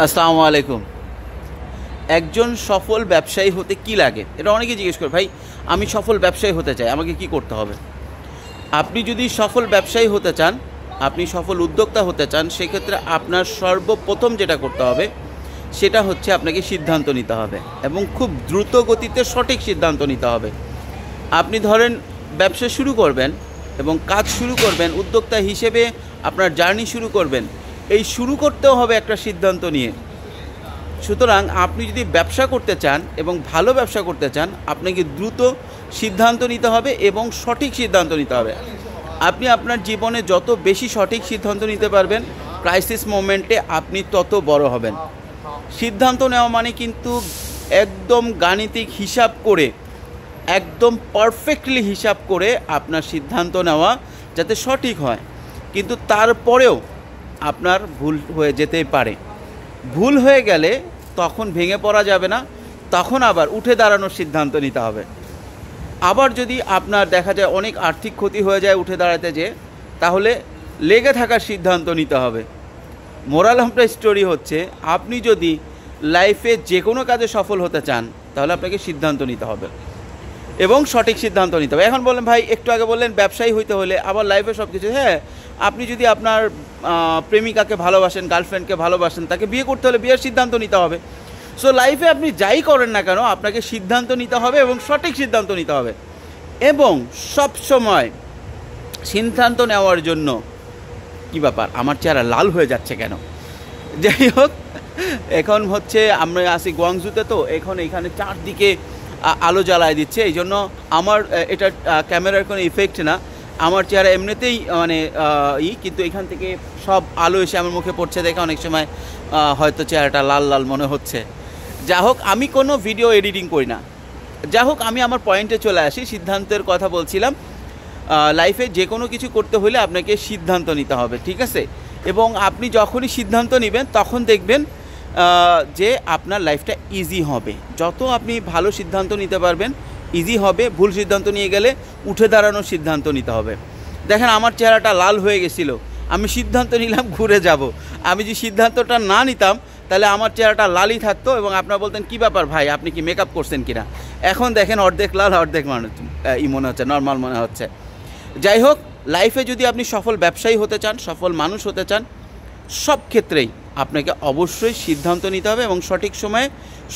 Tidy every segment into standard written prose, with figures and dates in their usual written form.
আসসালামু আলাইকুম। একজন সফল ব্যবসায়ী হতে কি লাগে, এটা অনেকে জিজ্ঞেস করে। ভাই, আমি সফল ব্যবসায়ী হতে চাই, আমাকে কি করতে হবে? আপনি যদি সফল ব্যবসায়ী হতে চান, আপনি সফল উদ্যোক্তা হতে চান, সেক্ষেত্রে আপনার সর্বপ্রথম যেটা করতে হবে সেটা হচ্ছে আপনাকে সিদ্ধান্ত নিতে হবে এবং খুব দ্রুত গতিতে সঠিক সিদ্ধান্ত নিতে হবে। আপনি ধরেন ব্যবসা শুরু করবেন এবং কাজ শুরু করবেন, উদ্যোক্তা হিসেবে আপনার জার্নি শুরু করবেন, এই শুরু করতেও হবে একটা সিদ্ধান্ত নিয়ে। সুতরাং আপনি যদি ব্যবসা করতে চান এবং ভালো ব্যবসা করতে চান, আপনাকে দ্রুত সিদ্ধান্ত নিতে হবে এবং সঠিক সিদ্ধান্ত নিতে হবে। আপনি আপনার জীবনে যত বেশি সঠিক সিদ্ধান্ত নিতে পারবেন, ক্রাইসিস মোমেন্টে আপনি তত বড় হবেন। সিদ্ধান্ত নেওয়া মানে কিন্তু একদম গাণিতিক হিসাব করে, একদম পারফেক্টলি হিসাব করে আপনার সিদ্ধান্ত নেওয়া যাতে সঠিক হয়, কিন্তু তারপরেও আপনার ভুল হয়ে যেতেই পারে। ভুল হয়ে গেলে তখন ভেঙে পড়া যাবে না, তখন আবার উঠে দাঁড়ানোর সিদ্ধান্ত নিতে হবে। আবার যদি আপনার দেখা যায় অনেক আর্থিক ক্ষতি হয়ে যায় উঠে দাঁড়াতে যেয়ে, তাহলে লেগে থাকার সিদ্ধান্ত নিতে হবে। মোরাল অফ দ্য স্টোরি হচ্ছে, আপনি যদি লাইফে যে কোনো কাজে সফল হতে চান, তাহলে আপনাকে সিদ্ধান্ত নিতে হবে এবং সঠিক সিদ্ধান্ত নিতে হবে। এখন বললেন ভাই, একটু আগে বললেন ব্যবসায়ী হইতে হলে আবার লাইফে সব কিছু। হ্যাঁ, আপনি যদি আপনার প্রেমিকাকে ভালোবাসেন, গার্লফ্রেন্ডকে ভালোবাসেন, তাকে বিয়ে করতে হলে বিয়ের সিদ্ধান্ত নিতে হবে। সো লাইফে আপনি যাই করেন না কেন, আপনাকে সিদ্ধান্ত নিতে হবে এবং সঠিক সিদ্ধান্ত নিতে হবে। এবং সব সময় সিদ্ধান্ত নেওয়ার জন্য কি ব্যাপার, আমার চেহারা লাল হয়ে যাচ্ছে কেন? যাই হোক, এখন হচ্ছে আমরা আসি গুয়াংজুতে, তো এখন এখানে চারদিকে আলো জ্বালায় দিচ্ছে, এই জন্য আমার এটা ক্যামেরার কোনো ইফেক্ট না, আমার চেহারা এমনিতেই মানে কিন্তু এখান থেকে সব আলো এসে আমার মুখে পড়ছে দেখে অনেক সময় হয়তো চেহারাটা লাল লাল মনে হচ্ছে। যা হোক, আমি কোনো ভিডিও এডিটিং করি না। যা হোক, আমি আমার পয়েন্টে চলে আসি। সিদ্ধান্তের কথা বলছিলাম। লাইফে যে কোনো কিছু করতে হলে আপনাকে সিদ্ধান্ত নিতে হবে, ঠিক আছে? এবং আপনি যখনই সিদ্ধান্ত নেবেন তখন দেখবেন যে আপনার লাইফটা ইজি হবে। যত আপনি ভালো সিদ্ধান্ত নিতে পারবেন, ইজি হবে। ভুল সিদ্ধান্ত নিয়ে গেলে উঠে দাঁড়ানোর সিদ্ধান্ত নিতে হবে। দেখেন, আমার চেহারাটা লাল হয়ে গেছিলো, আমি সিদ্ধান্ত নিলাম ঘুরে যাব। আমি যদি সিদ্ধান্তটা না নিতাম, তাহলে আমার চেহারাটা লালই থাকতো এবং আপনারা বলতেন কী ব্যাপার ভাই, আপনি কি মেকআপ করছেন কিনা? এখন দেখেন অর্ধেক লাল অর্ধেক মনে হচ্ছে, নর্মাল মনে হচ্ছে। যাই হোক, লাইফে যদি আপনি সফল ব্যবসায়ী হতে চান, সফল মানুষ হতে চান, সব ক্ষেত্রেই আপনাকে অবশ্যই সিদ্ধান্ত নিতে হবে এবং সঠিক সময়ে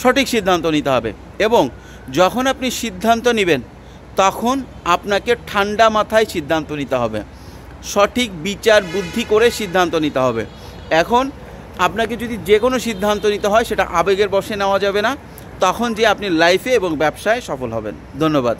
সঠিক সিদ্ধান্ত নিতে হবে। এবং যখন আপনি সিদ্ধান্ত নেবেন, তখন আপনাকে ঠান্ডা মাথায় সিদ্ধান্ত নিতে হবে, সঠিক বিচার বুদ্ধি করে সিদ্ধান্ত নিতে হবে। এখন আপনাকে যদি যে কোনো সিদ্ধান্ত নিতে হয়, সেটা আবেগের বশে নেওয়া যাবে না, তখন যে আপনি লাইফে এবং ব্যবসায় সফল হবেন। ধন্যবাদ।